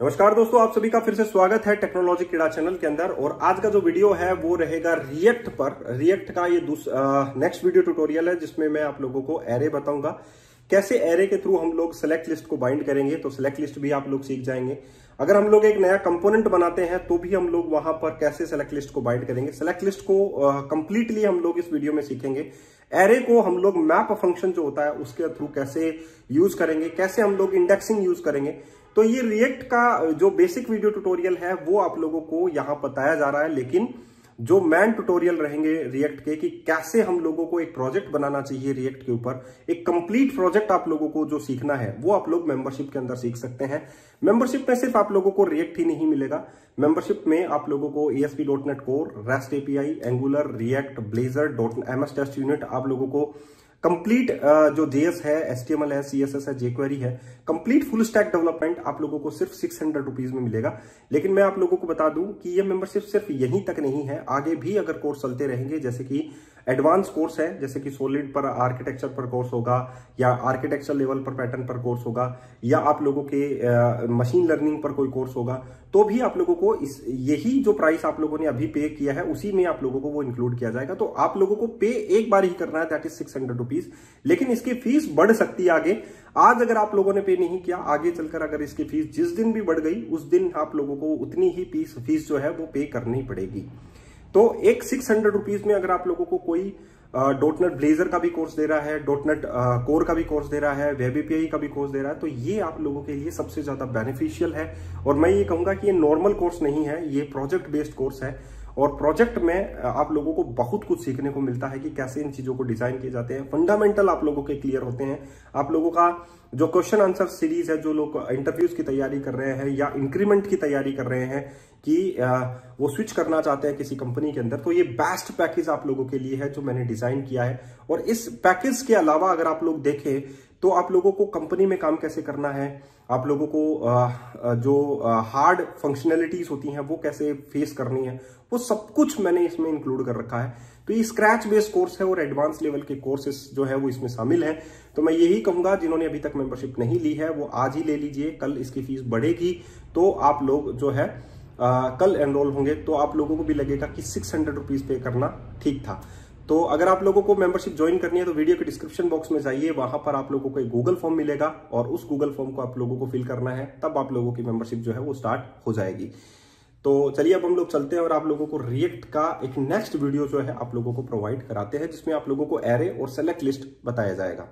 नमस्कार दोस्तों, आप सभी का फिर से स्वागत है टेक्नोलॉजी कीड़ा चैनल के अंदर। और आज का जो वीडियो है वो रहेगा रिएक्ट पर। रिएक्ट का ये नेक्स्ट वीडियो ट्यूटोरियल है जिसमें मैं आप लोगों को एरे बताऊंगा, कैसे एरे के थ्रू हम लोग सेलेक्ट लिस्ट को बाइंड करेंगे। तो सेलेक्ट लिस्ट भी आप लोग सीख जाएंगे। अगर हम लोग एक नया कंपोनेंट बनाते हैं तो भी हम लोग वहां पर कैसे सेलेक्ट लिस्ट को बाइंड करेंगे। सेलेक्ट लिस्ट को कंप्लीटली हम लोग इस वीडियो में सीखेंगे। एरे को हम लोग मैप फंक्शन जो होता है उसके थ्रू कैसे यूज करेंगे, कैसे हम लोग इंडेक्सिंग यूज करेंगे। तो ये रिएक्ट का जो बेसिक वीडियो ट्यूटोरियल है वो आप लोगों को यहां बताया जा रहा है, लेकिन जो मैन ट्यूटोरियल रहेंगे रिएक्ट के कि कैसे हम लोगों को एक प्रोजेक्ट बनाना चाहिए रिएक्ट के ऊपर, एक कंप्लीट प्रोजेक्ट आप लोगों को जो सीखना है वो आप लोग मेंबरशिप के अंदर सीख सकते हैं। मेंबरशिप में सिर्फ आप लोगों को रिएक्ट ही नहीं मिलेगा, मेंबरशिप में आप लोगों को ASP.NET core, rest API, Angular, React, Blazor, MS test unit, आप लोगों को कंप्लीट जो JS है, HTML है, CSS है, jQuery है, कंप्लीट फुल स्टैक डेवलपमेंट आप लोगों को सिर्फ 600 रुपीज में मिलेगा। लेकिन मैं आप लोगों को बता दूं कि ये मेंबरशिप सिर्फ यहीं तक नहीं है, आगे भी अगर कोर्स चलते रहेंगे, जैसे कि एडवांस कोर्स है, जैसे कि सॉलिड पर आर्किटेक्चर पर कोर्स होगा, या आर्किटेक्चर लेवल पर पैटर्न पर कोर्स होगा, या आप लोगों के मशीन लर्निंग पर कोई कोर्स होगा, तो भी आप लोगों को यही जो प्राइस आप लोगों ने अभी पे किया है उसी में आप लोगों को वो इंक्लूड किया जाएगा। तो आप लोगों को पे एक बार ही करना है, दैट इज 600 रुपीज। लेकिन इसकी फीस बढ़ सकती है आगे। आज अगर आप लोगों ने पे नहीं किया, आगे चलकर अगर इसकी फीस जिस दिन भी बढ़ गई उस दिन आप लोगों को उतनी ही फीस जो है वो पे करनी पड़ेगी। तो एक 600 रुपीज में अगर आप लोगों को कोई .NET ब्लेजर का भी कोर्स दे रहा है, .NET कोर का भी कोर्स दे रहा है, वेब API का भी कोर्स दे रहा है, तो ये आप लोगों के लिए सबसे ज्यादा बेनिफिशियल है। और मैं ये कहूंगा कि ये नॉर्मल कोर्स नहीं है, ये प्रोजेक्ट बेस्ड कोर्स है। और प्रोजेक्ट में आप लोगों को बहुत कुछ सीखने को मिलता है कि कैसे इन चीजों को डिजाइन किए जाते हैं। फंडामेंटल आप लोगों के क्लियर होते हैं। आप लोगों का जो क्वेश्चन आंसर सीरीज है, जो लोग इंटरव्यूज की तैयारी कर रहे हैं या इंक्रीमेंट की तैयारी कर रहे हैं कि वो स्विच करना चाहते हैं किसी कंपनी के अंदर, तो ये बेस्ट पैकेज आप लोगों के लिए है जो मैंने डिजाइन किया है। और इस पैकेज के अलावा अगर आप लोग देखें तो आप लोगों को कंपनी में काम कैसे करना है, आप लोगों को जो हार्ड फंक्शनैलिटीज होती हैं वो कैसे फेस करनी है, वो सब कुछ मैंने इसमें इंक्लूड कर रखा है। तो ये स्क्रैच बेस्ड कोर्स है और एडवांस लेवल के कोर्सेज जो है वो इसमें शामिल हैं। तो मैं यही कहूंगा, जिन्होंने अभी तक मेंबरशिप नहीं ली है वो आज ही ले लीजिए। कल इसकी फीस बढ़ेगी तो आप लोग जो है कल एनरोल होंगे तो आप लोगों को भी लगेगा कि 600 रुपीज पे करना ठीक था। तो अगर आप लोगों को मेंबरशिप ज्वाइन करनी है तो वीडियो के डिस्क्रिप्शन बॉक्स में जाइए, वहां पर आप लोगों को एक गूगल फॉर्म मिलेगा और उस गूगल फॉर्म को आप लोगों को फिल करना है, तब आप लोगों की मेंबरशिप जो है वो स्टार्ट हो जाएगी। तो चलिए अब हम लोग चलते हैं और आप लोगों को रिएक्ट का एक नेक्स्ट वीडियो जो है आप लोगों को प्रोवाइड कराते हैं, जिसमें आप लोगों को एरे और सेलेक्ट लिस्ट बताया जाएगा।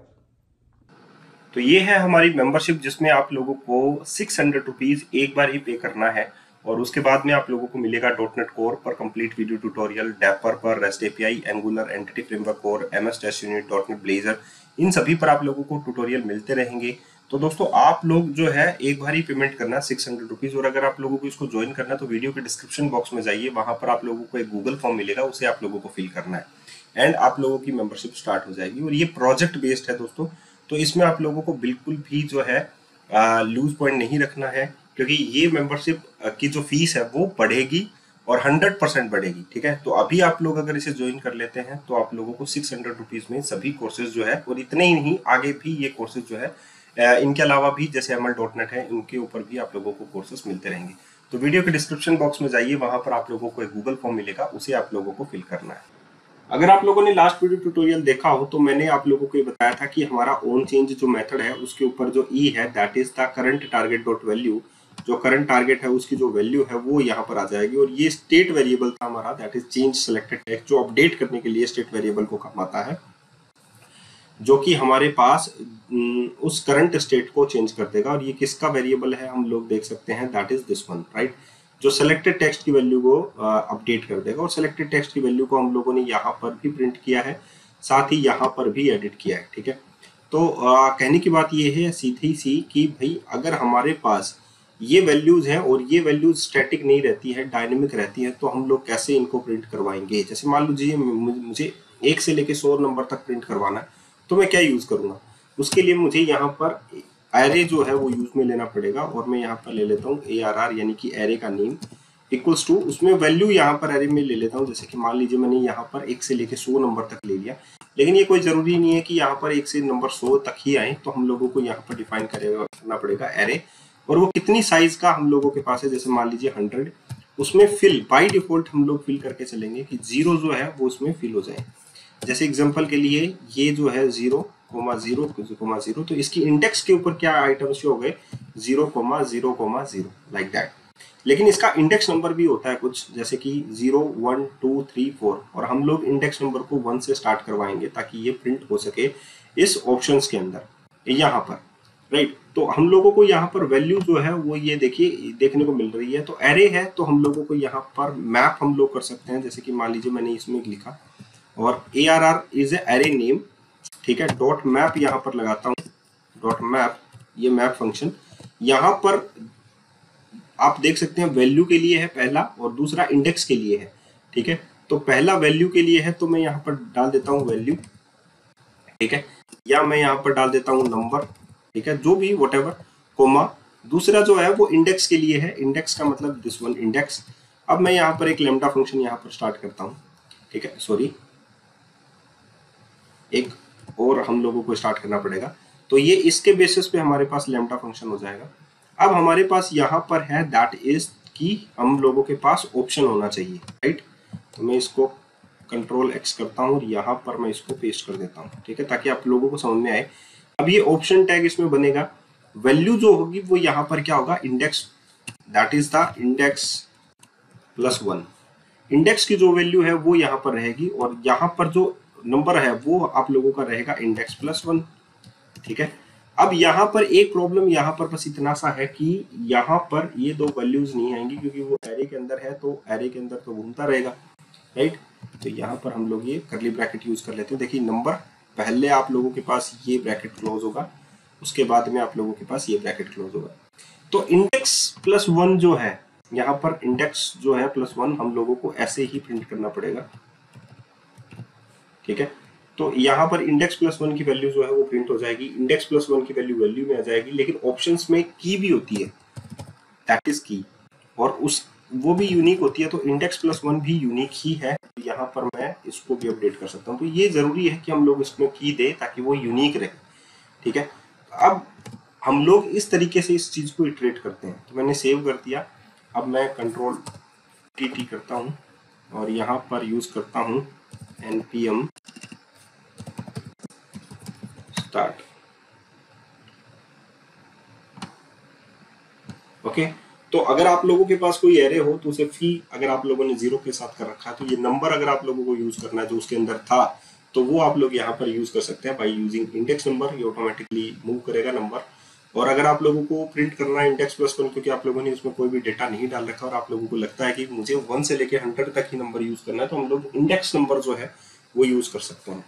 तो ये है हमारी मेंबरशिप, जिसमें आप लोगों को 600 रुपीज एक बार ही पे करना है और उसके बाद में आप लोगों को मिलेगा .NET कोर पर कंप्लीट वीडियो ट्यूटोरियल, डेपर पर rest API, Angular, entity framework core, MS test unit, .NET Blazor, इन सभी पर आप लोगों को ट्यूटोरियल मिलते रहेंगे। तो दोस्तों आप लोग जो है एक बार ही पेमेंट करना 600 रुपीज। और अगर आप लोगों को इसको ज्वाइन करना है तो वीडियो के डिस्क्रिप्शन बॉक्स में जाइए, वहां पर आप लोगों को एक गूगल फॉर्म मिलेगा, उसे आप लोगों को फिल करना है एंड आप लोगों की मेंबरशिप स्टार्ट हो जाएगी। और ये प्रोजेक्ट बेस्ड है दोस्तों, तो इसमें आप लोगों को बिल्कुल भी जो है लूज पॉइंट नहीं रखना है, क्योंकि ये मेंबरशिप की जो फीस है वो बढ़ेगी और 100% बढ़ेगी। ठीक है, तो अभी आप लोग अगर इसे ज्वाइन कर लेते हैं तो आप लोगों को 600 रुपीज में सभी कोर्सेज जो है, और इतने ही नहीं आगे भी ये कोर्सेज जो है इनके अलावा भी जैसे ML.NET है, इनके ऊपर भी आप लोगों को कोर्सेज मिलते रहेंगे। तो वीडियो के डिस्क्रिप्शन बॉक्स में जाइए, वहां पर आप लोगों को एक गूगल फॉर्म मिलेगा, उसे आप लोगों को फिल करना है। अगर आप लोगों ने लास्ट वीडियो ट्यूटोरियल देखा हो तो मैंने आप लोगों को ये बताया था कि हमारा ऑन चेंज जो मेथड है उसके ऊपर जो ई है, that is the current target dot value. जो करंट टारगेट है उसकी जो वैल्यू है वो यहाँ पर आ जाएगी। और ये स्टेट वेरिएबल था हमारा, that is change selected text, जो अपडेट करने के लिए स्टेट वेरिएबल को काम आता है, जो कि हमारे पास उस करंट स्टेट को चेंज कर देगा। और ये किसका वेरिएबल है हम लोग देख सकते हैं, that is this one, right, जो सिलेक्टेड टेक्स्ट की वैल्यू को अपडेट कर देगा। और सिलेक्टेड टेक्स्ट की वैल्यू को हम लोगों ने यहाँ पर भी प्रिंट किया है, साथ ही यहाँ पर भी एडिट किया है। ठीक है, तो कहने की बात ये है सीधी सी कि भाई अगर हमारे पास ये वैल्यूज हैं और ये वैल्यूज स्टैटिक नहीं रहती है, डायनेमिक रहती है, तो हम लोग कैसे इनको प्रिंट करवाएंगे। जैसे मान लीजिए मुझे 1 से लेके 100 नंबर तक प्रिंट करवाना है, तो मैं क्या यूज करूंगा, उसके लिए मुझे यहाँ पर एरे जो है वो यूज में लेना पड़ेगा। और मैं यहाँ पर ले लेता हूँ ARR, यानी कि एरे का नेम इक्वल्स टू, उसमें वैल्यू यहाँ पर एरे में ले लेता हूँ। जैसे कि मान लीजिए मैंने यहाँ पर 1 से लेके 100 नंबर तक ले लिया, लेकिन ये कोई जरूरी नहीं है कि यहाँ पर 1 से नंबर 100 तक ही आए। तो हम लोगों को यहाँ पर डिफाइन करना पड़ेगा एरे और वो कितनी साइज का हम लोगों के पास है, जैसे मान लीजिए 100, उसमें फिल बाय डिफॉल्ट हम लोग फिल करके चलेंगे कि 0 जो है वो उसमें फिल हो जाए। जैसे एग्जांपल के लिए ये जो है 0,0,0,0, तो इसकी इंडेक्स के ऊपर क्या आइटम्स शो हो गए, 0,0,0 लाइक दैट। लेकिन इसका इंडेक्स नंबर भी होता है कुछ, जैसे कि 0, 1, 2, 3, 4, और हम लोग इंडेक्स नंबर को 1 से स्टार्ट करवाएंगे ताकि ये प्रिंट हो सके इस ऑप्शंस के अंदर यहाँ पर, राइट। तो हम लोगों को यहाँ पर वैल्यू जो है वो ये देखिए देखने को मिल रही है। तो एरे है तो हम लोगों को यहाँ पर मैप हम लोग कर सकते हैं, जैसे कि मान लीजिए मैंने इसमें लिखा और ARR इज एरे नेम, ठीक है। डॉट मैप यहाँ पर लगाता हूँ, डॉट मैप, ये मैप फंक्शन यहाँ पर आप देख सकते हैं वैल्यू के लिए है पहला, और दूसरा इंडेक्स के लिए है, ठीक है। तो पहला वैल्यू के लिए है तो मैं यहाँ पर डाल देता हूँ वैल्यू, ठीक है, या मैं यहाँ पर डाल देता हूँ नंबर, ठीक है, जो भी व्हाटएवर, कोमा। दूसरा जो है वो इंडेक्स के लिए है, इंडेक्स का मतलब दिस वन इंडेक्स। अब मैं यहाँ पर एक लैम्डा फंक्शन यहाँ पर स्टार्ट करता हूँ, ठीक है, सॉरी एक और हम लोगों को स्टार्ट करना पड़ेगा। तो ये इसके बेसिस पे हमारे पास लैम्डा फंक्शन हो जाएगा। अब हमारे पास यहाँ पर है दैट इज कि हम लोगों के पास ऑप्शन होना चाहिए, राइट। तो मैं इसको कंट्रोल X करता हूँ और यहाँ पर मैं इसको पेस्ट कर देता हूँ, ठीक है, ताकि आप लोगों को समझ में आए। अब ये ऑप्शन टैग इसमें बनेगा, वैल्यू जो होगी वो यहाँ पर क्या होगा, index, that is the index +1। Index की जो वैल्यू है वो यहाँ पर रहेगी और यहाँ पर जो नंबर है वो आप लोगों का रहेगा इंडेक्स +1, ठीक है। अब यहाँ पर एक प्रॉब्लम यहाँ पर बस इतना सा है कि यहाँ पर ये दो वैल्यूज नहीं आएंगी क्योंकि वो एरे के अंदर है, तो एरे के अंदर तो घूमता रहेगा, राइट। तो यहाँ पर हम लोग ये कर्ली ब्रैकेट यूज कर लेते हैं। देखिए नंबर, पहले आप लोगों के पास ये ब्रैकेट क्लोज होगा, उसके बाद में आप लोगों के पास ये ब्रैकेट क्लोज होगा। तो इंडेक्स +1 जो है यहाँ पर, इंडेक्स जो है +1 हम लोगों को ऐसे ही प्रिंट करना पड़ेगा, ठीक है। तो यहाँ पर इंडेक्स +1 की वैल्यू जो है वो प्रिंट हो जाएगी, इंडेक्स +1 की वैल्यू वैल्यू में आ जाएगी, लेकिन ऑप्शंस में की भी होती है, दैट इज की, और उस वो भी यूनिक होती है। तो इंडेक्स +1 भी यूनिक ही है, यहाँ पर मैं इसको भी अपडेट कर सकता हूँ। तो ये जरूरी है कि हम लोग इसमें की दे ताकि वो यूनिक रहे, ठीक है। अब हम लोग इस तरीके से इस चीज को इटरेट करते हैं। तो मैंने सेव कर दिया, अब मैं कंट्रोल टी करता हूँ और यहाँ पर यूज करता हूँ npm स्टार्ट, ओके। तो अगर आप लोगों के पास कोई एरे हो तो उसे फी अगर आप लोगों ने 0 के साथ कर रखा है, तो ये नंबर अगर आप लोगों को यूज करना है जो उसके अंदर था, तो वो आप लोग यहाँ पर यूज कर सकते हैं बाय यूजिंग इंडेक्स नंबर, ये ऑटोमेटिकली मूव करेगा नंबर। और अगर आप लोगों को प्रिंट करना है इंडेक्स +1 क्योंकि आप लोगों ने उसमें कोई भी डेटा नहीं डाल रखा और आप लोगों को लगता है कि मुझे 1 से लेके 100 तक ही नंबर यूज करना है, तो हम लोग इंडेक्स नंबर जो है वो यूज कर सकते हैं।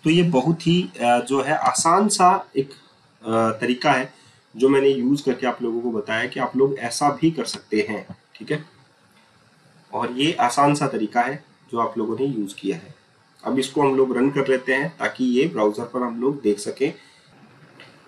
तो ये बहुत ही जो है आसान सा एक तरीका है जो मैंने यूज करके आप लोगों को बताया कि आप लोग ऐसा भी कर सकते हैं, ठीक है। और ये आसान सा तरीका है जो आप लोगों ने यूज किया है। अब इसको हम लोग रन कर लेते हैं ताकि ये ब्राउजर पर हम लोग देख सकें।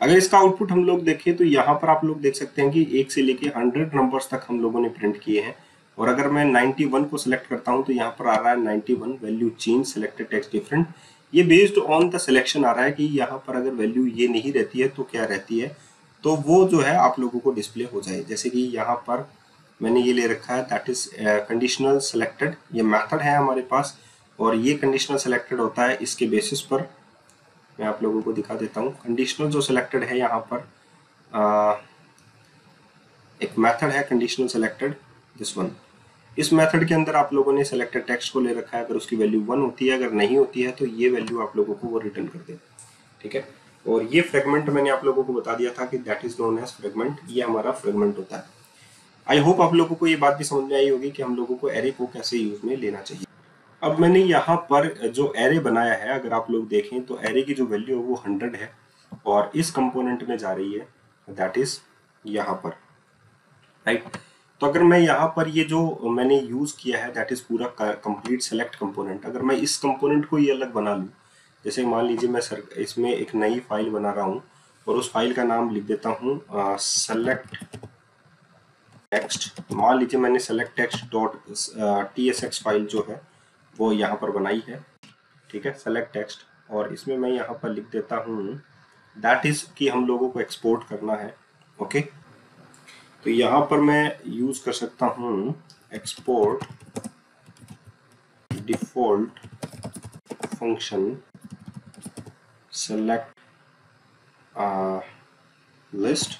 अगर इसका आउटपुट हम लोग देखें तो यहाँ पर आप लोग देख सकते हैं कि 1 से लेके 100 नंबर्स तक हम लोगों ने प्रिंट किए हैं। और अगर मैं 91 को सिलेक्ट करता हूँ तो यहाँ पर आ रहा है 91 value change selected text different. ये बेस्ड ऑन द सिलेक्शन आ रहा है कि यहाँ पर अगर वैल्यू ये नहीं रहती है तो क्या रहती है, तो वो जो है आप लोगों को डिस्प्ले हो जाए। जैसे कि यहाँ पर मैंने ये ले रखा है दैट इज कंडीशनल सिलेक्टेड, ये मेथड है हमारे पास, और ये कंडीशनल सिलेक्टेड होता है इसके बेसिस पर। मैं आप लोगों को दिखा देता हूँ कंडीशनल जो सिलेक्टेड है यहाँ पर एक मेथड है कंडीशनल सिलेक्टेड, दिस वन। इस मेथड के अंदर आप लोगों ने सिलेक्टेड टेक्स्ट को ले रखा है, अगर उसकी वैल्यू 1 होती है, अगर नहीं होती है तो ये वैल्यू आप लोगों को वो रिटर्न कर दे, ठीक है। और ये फ्रेगमेंट मैंने आप लोगों को बता दिया था कि that is known as fragment, ये हमारा फ्रेगमेंट होता है। आई होप आप लोगों को ये बात भी समझ में आई होगी कि हम लोगों को एरे को कैसे यूज में लेना चाहिए। अब मैंने यहाँ पर जो एरे बनाया है, अगर आप लोग देखें तो एरे की जो वैल्यू है वो 100 है और इस कंपोनेंट में जा रही है, दैट इज यहाँ पर, राइट। तो अगर मैं यहाँ पर ये जो मैंने यूज किया है दैट इज पूरा कंप्लीट सेलेक्ट कंपोनेंट, अगर मैं इस कंपोनेंट को ये अलग बना लूँ, जैसे मान लीजिए मैं इसमें एक नई फाइल बना रहा हूँ और उस फाइल का नाम लिख देता हूँ सेलेक्ट टेक्स्ट। मान लीजिए मैंने सेलेक्ट टेक्स्ट .tsx फाइल जो है वो यहाँ पर बनाई है, ठीक है, सेलेक्ट टेक्स्ट। और इसमें मैं यहाँ पर लिख देता हूँ दैट इज कि हम लोगों को एक्सपोर्ट करना है, ओके। तो यहाँ पर मैं यूज कर सकता हूँ export default function select list,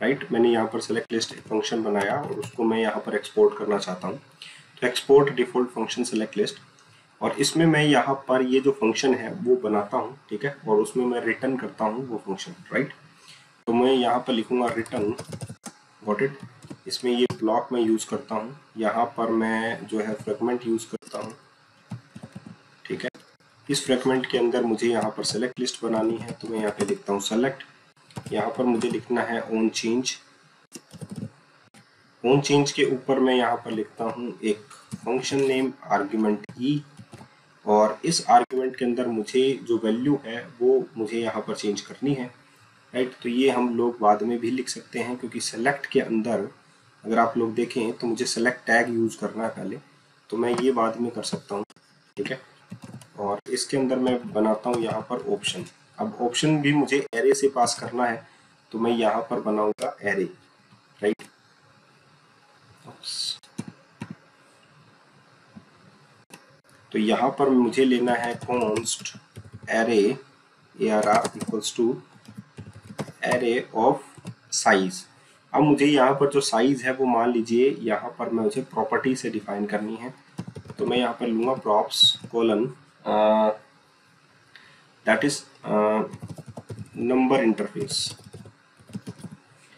right. मैंने यहाँ पर सेलेक्ट लिस्ट एक फंक्शन बनाया और उसको मैं यहाँ पर एक्सपोर्ट करना चाहता हूँ। तो export default function select list, और इसमें मैं यहाँ पर ये जो फंक्शन है वो बनाता हूँ, ठीक है, और उसमें मैं रिटर्न करता हूँ वो फंक्शन, राइट। तो मैं यहाँ पर लिखूंगा रिटर्न, गॉट इट। इसमें ये ब्लॉक मैं यूज करता हूँ, यहाँ पर मैं जो है फ्रेगमेंट यूज करता हूँ, ठीक है। इस फ्रेगमेंट के अंदर मुझे यहाँ पर सेलेक्ट लिस्ट बनानी है, तो मैं यहाँ पे लिखता हूँ सेलेक्ट। यहाँ पर मुझे लिखना है ऑन चेंज। ऑन चेंज के ऊपर मैं यहाँ पर लिखता हूँ एक फंक्शन नेम आर्ग्यूमेंट ई, और इस आर्ग्यूमेंट के अंदर मुझे जो वैल्यू है वो मुझे यहाँ पर चेंज करनी है, राइट। तो ये हम लोग बाद में भी लिख सकते हैं, क्योंकि सेलेक्ट के अंदर अगर आप लोग देखें तो मुझे सेलेक्ट टैग यूज करना है पहले, तो मैं ये बाद में कर सकता हूँ, ठीक है। और इसके अंदर मैं बनाता हूँ यहाँ पर ऑप्शन। अब ऑप्शन भी मुझे एरे से पास करना है, तो मैं यहाँ पर बनाऊंगा एरे, राइट। तो यहाँ पर मुझे लेना है const array ARR equals to array of size. अब मुझे यहाँ पर जो साइज है वो मान लीजिए यहाँ पर मैं मुझे प्रॉपर्टी से डिफाइन करनी है, तो मैं यहाँ पर लूंगा props colon that is number interface,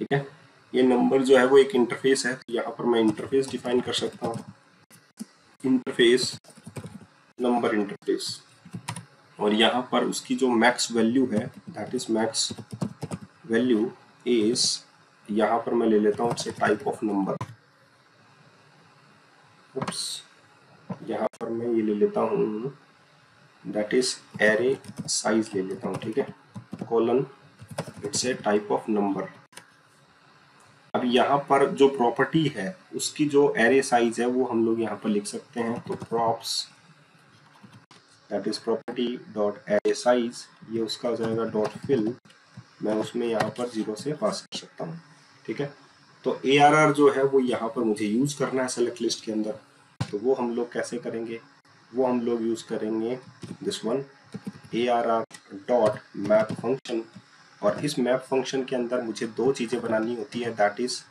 ठीक है। ये नंबर जो है वो एक इंटरफेस है, तो यहाँ पर मैं इंटरफेस डिफाइन कर सकता हूँ, इंटरफेस नंबर इंटरफेस। और यहाँ पर उसकी जो मैक्स वैल्यू है that is max value is, यहाँ पर मैं ले लेता हूँ से टाइप ऑफ नंबर, उप्स, यहाँ पर मैं ये ले लेता हूँ दैट इज एरे साइज ले लेता हूँ, ठीक है, colon it's a type of number. अब यहाँ पर जो प्रॉपर्टी है उसकी जो एरे साइज है वो हम लोग यहाँ पर लिख सकते हैं, तो props that is property dot array size, ये उसका हो जाएगा डॉट फिल, मैं उसमें यहाँ पर 0 से पास कर सकता हूँ, ठीक है। तो ARR जो है वो यहाँ पर मुझे यूज करना है सेलेक्ट लिस्ट के अंदर, तो वो हम लोग कैसे करेंगे, वो हम लोग यूज करेंगे this one ARR dot map function. और इस मैप फंक्शन के अंदर मुझे दो चीजें बनानी होती है, दैट इज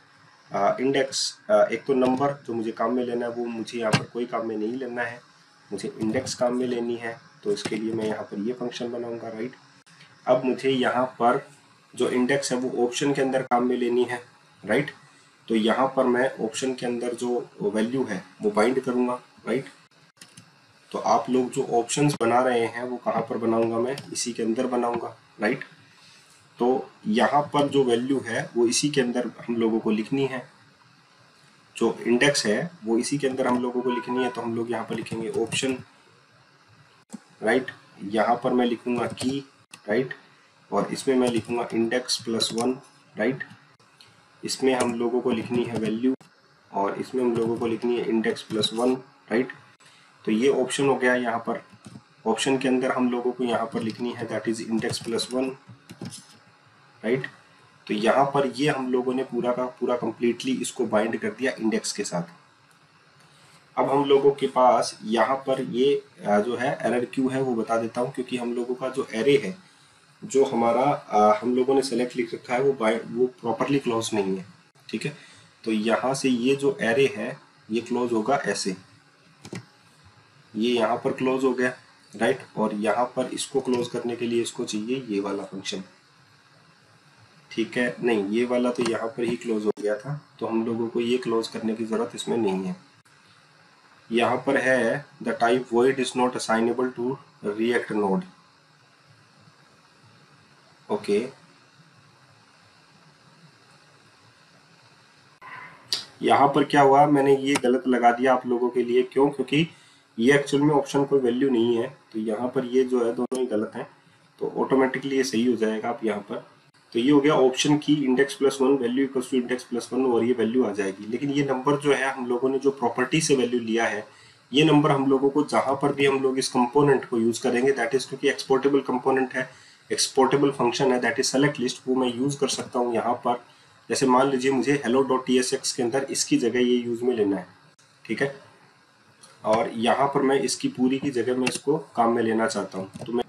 इंडेक्स, एक तो नंबर जो मुझे काम में लेना है वो मुझे यहाँ पर कोई काम में नहीं लेना है, मुझे इंडेक्स काम में लेनी है, तो इसके लिए मैं यहाँ पर ये फंक्शन बनाऊंगा, राइट। अब मुझे यहाँ पर जो इंडेक्स है वो ऑप्शन के अंदर काम में लेनी है, राइट। तो यहाँ पर मैं ऑप्शन के अंदर जो वैल्यू है वो बाइंड करूंगा, राइट। तो आप लोग जो ऑप्शंस बना रहे हैं वो कहाँ पर बनाऊंगा, मैं इसी के अंदर बनाऊंगा, राइट। तो यहाँ पर जो वैल्यू है वो इसी के अंदर हम लोगों को लिखनी है, जो इंडेक्स है वो इसी के अंदर हम लोगों को लिखनी है, तो हम लोग यहाँ पर लिखेंगे ऑप्शन, राइट। यहाँ पर मैं लिखूंगा की, राइट, और इसमें मैं लिखूंगा इंडेक्स +1, राइट। इसमें हम लोगों को लिखनी है वैल्यू, और इसमें हम लोगों को लिखनी है इंडेक्स +1, राइट। तो ये ऑप्शन हो गया। यहाँ पर ऑप्शन के अंदर हम लोगों को यहाँ पर लिखनी है दैट इज इंडेक्स +1, राइट। तो यहाँ पर ये हम लोगों ने पूरा का पूरा कंप्लीटली इसको बाइंड कर दिया इंडेक्स के साथ। अब हम लोगों के पास यहाँ पर ये जो है एरर क्यू है वो बता देता हूँ, क्योंकि हम लोगों का जो एरे है जो हमारा हम लोगों ने सेलेक्ट लिख रखा है वो प्रॉपरली क्लोज नहीं है, ठीक है। तो यहाँ से ये जो एरे है ये क्लोज होगा ऐसे, ये यहाँ पर क्लोज हो गया, राइट। और यहाँ पर इसको क्लोज करने के लिए इसको चाहिए ये वाला फंक्शन, ठीक है। नहीं, ये वाला तो यहाँ पर ही क्लोज हो गया था, तो हम लोगों को ये क्लोज करने की जरूरत इसमें नहीं है। यहाँ पर है the type void is not assignable to React node, okay. यहाँ पर क्या हुआ, मैंने ये गलत लगा दिया आप लोगों के लिए, क्यों, क्योंकि ये एक्चुअल में ऑप्शन कोई वैल्यू नहीं है, तो यहाँ पर ये जो है दोनों ही गलत हैं, तो ऑटोमेटिकली ये सही हो जाएगा आप यहाँ पर। तो ये हो गया ऑप्शन की index +1 value equals to index +1, और ये वैल्यू आ जाएगी। लेकिन ये नंबर जो है हम लोगों ने जो प्रॉपर्टी से वैल्यू लिया है, ये नंबर हम लोगों को जहां पर भी हम लोग इस कंपोनेंट को यूज करेंगे, दैट इज क्योंकि एक्सपोर्टेबल कंपोनेंट है, एक्सपोर्टेबल फंक्शन है दैट इज सेलेक्ट लिस्ट, वो मैं यूज कर सकता हूँ यहाँ पर जैसे मान लीजिए मुझे hello.tsx के अंदर इसकी जगह ये यूज में लेना है, ठीक है, और यहाँ पर मैं इसकी पूरी की जगह मैं इसको काम में लेना चाहता हूँ। तो मैं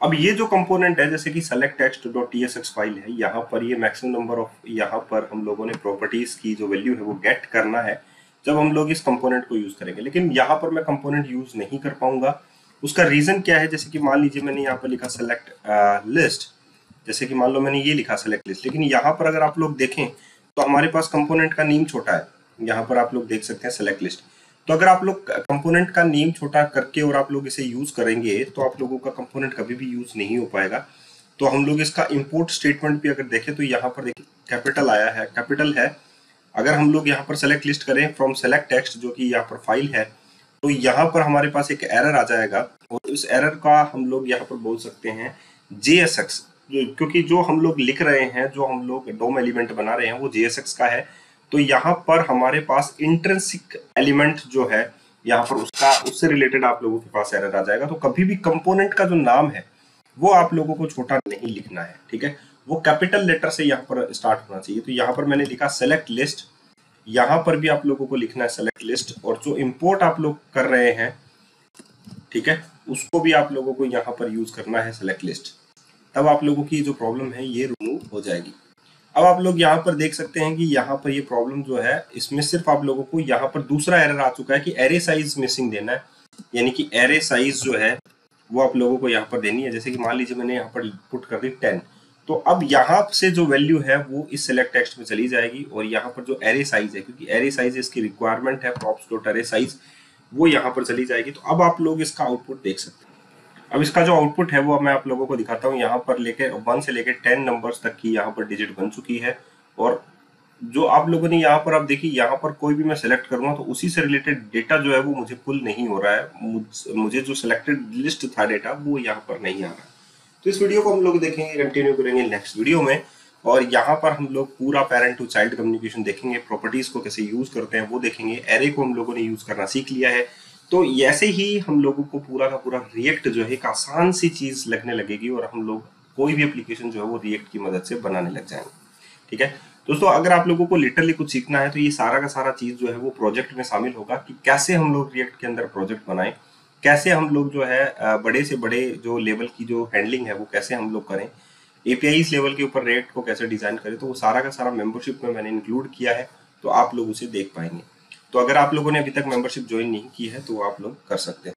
अब ये जो कंपोनेंट है जैसे कि select text.tsx फाइल है, यहाँ पर ये मैक्सिमम नंबर ऑफ, यहाँ पर हम लोगों ने प्रॉपर्टीज की जो वैल्यू है वो गेट करना है जब हम लोग इस कंपोनेंट को यूज करेंगे। लेकिन यहाँ पर मैं कंपोनेंट यूज नहीं कर पाऊंगा। उसका रीजन क्या है, जैसे कि मान लीजिए मैंने यहाँ पर लिखा सेलेक्ट लिस्ट, जैसे कि मान लो मैंने ये लिखा सेलेक्ट लिस्ट, लेकिन यहाँ पर अगर आप लोग देखें तो हमारे पास कंपोनेंट का नेम छोटा है। यहाँ पर आप लोग देख सकते हैं सेलेक्ट लिस्ट। तो अगर आप लोग कंपोनेंट का नेम छोटा करके और आप लोग इसे यूज करेंगे तो आप लोगों का कंपोनेंट कभी भी यूज नहीं हो पाएगा। तो हम लोग इसका इंपोर्ट स्टेटमेंट भी अगर देखें तो यहाँ पर देखिए कैपिटल आया है, कैपिटल है। अगर हम लोग यहाँ पर सेलेक्ट लिस्ट करें फ्रॉम सेलेक्ट टेक्स्ट जो कि यहाँ पर फाइल है, तो यहाँ पर हमारे पास एक एरर आ जाएगा और इस एरर का हम लोग यहाँ पर बोल सकते हैं JSX, क्योंकि जो हम लोग लिख रहे हैं, जो हम लोग डोम एलिमेंट बना रहे हैं वो JSX का है। तो यहाँ पर हमारे पास इंट्रिंसिक एलिमेंट जो है यहाँ पर उससे रिलेटेड आप लोगों के पास एरर आ जाएगा। तो कभी भी कंपोनेंट का जो नाम है वो आप लोगों को छोटा नहीं लिखना है, ठीक है, वो कैपिटल लेटर से यहाँ पर स्टार्ट होना चाहिए। तो यहाँ पर मैंने लिखा सेलेक्ट लिस्ट, यहाँ पर भी आप लोगों को लिखना है सेलेक्ट लिस्ट, और जो इंपोर्ट आप लोग कर रहे हैं, ठीक है, उसको भी आप लोगों को यहाँ पर यूज करना है सेलेक्ट लिस्ट। तब आप लोगों की जो प्रॉब्लम है ये रिमूव हो जाएगी। अब आप लोग यहाँ पर देख सकते हैं कि यहाँ पर ये प्रॉब्लम जो है इसमें सिर्फ आप लोगों को यहाँ पर दूसरा एरर आ चुका है कि एरे साइज मिसिंग देना है, यानी कि एरे साइज जो है वो आप लोगों को यहाँ पर देनी है। जैसे कि मान लीजिए मैंने यहाँ पर पुट कर दी 10, तो अब यहाँ से जो वैल्यू है वो इस सेलेक्ट टेक्स्ट में चली जाएगी और यहाँ पर जो एरे साइज है, क्योंकि एरे साइज इसकी रिक्वायरमेंट है props.array size, वो यहाँ पर चली जाएगी। तो अब आप लोग इसका आउटपुट देख सकते हैं। अब इसका जो आउटपुट है वो मैं आप लोगों को दिखाता हूँ। यहाँ पर लेके 1 से लेके 10 नंबर्स तक की यहाँ पर डिजिट बन चुकी है, और जो आप लोगों ने यहाँ पर, आप देखिए यहाँ पर कोई भी मैं सेलेक्ट करूंगा तो उसी से रिलेटेड डेटा जो है वो मुझे पुल नहीं हो रहा है। मुझे जो सिलेक्टेड लिस्ट था डेटा वो यहाँ पर नहीं आ रहा। तो इस वीडियो को हम लोग देखेंगे, कंटिन्यू करेंगे नेक्स्ट वीडियो में, और यहाँ पर हम लोग पूरा पेरेंट टू चाइल्ड कम्युनिकेशन देखेंगे, प्रॉपर्टीज को कैसे यूज करते हैं वो देखेंगे, एरे को हम लोगों ने यूज करना सीख लिया है। तो ऐसे ही हम लोगों को पूरा का पूरा रिएक्ट जो है एक आसान सी चीज लगने लगेगी और हम लोग कोई भी एप्लीकेशन जो है वो रिएक्ट की मदद से बनाने लग जाएंगे, ठीक है। दोस्तों अगर आप लोगों को लिटरली कुछ सीखना है तो ये सारा का सारा चीज जो है वो प्रोजेक्ट में शामिल होगा कि कैसे हम लोग रिएक्ट के अंदर प्रोजेक्ट बनाएं, कैसे हम लोग जो है बड़े से बड़े जो लेवल की जो हैंडलिंग है वो कैसे हम लोग करें, एपीआई लेवल के ऊपर रिएक्ट को कैसे डिजाइन करें। तो वो सारा का सारा मेंबरशिप में मैंने इंक्लूड किया है, तो आप लोग उसे देख पाएंगे। तो अगर आप लोगों ने अभी तक मेंबरशिप ज्वाइन नहीं की है तो आप लोग कर सकते हैं।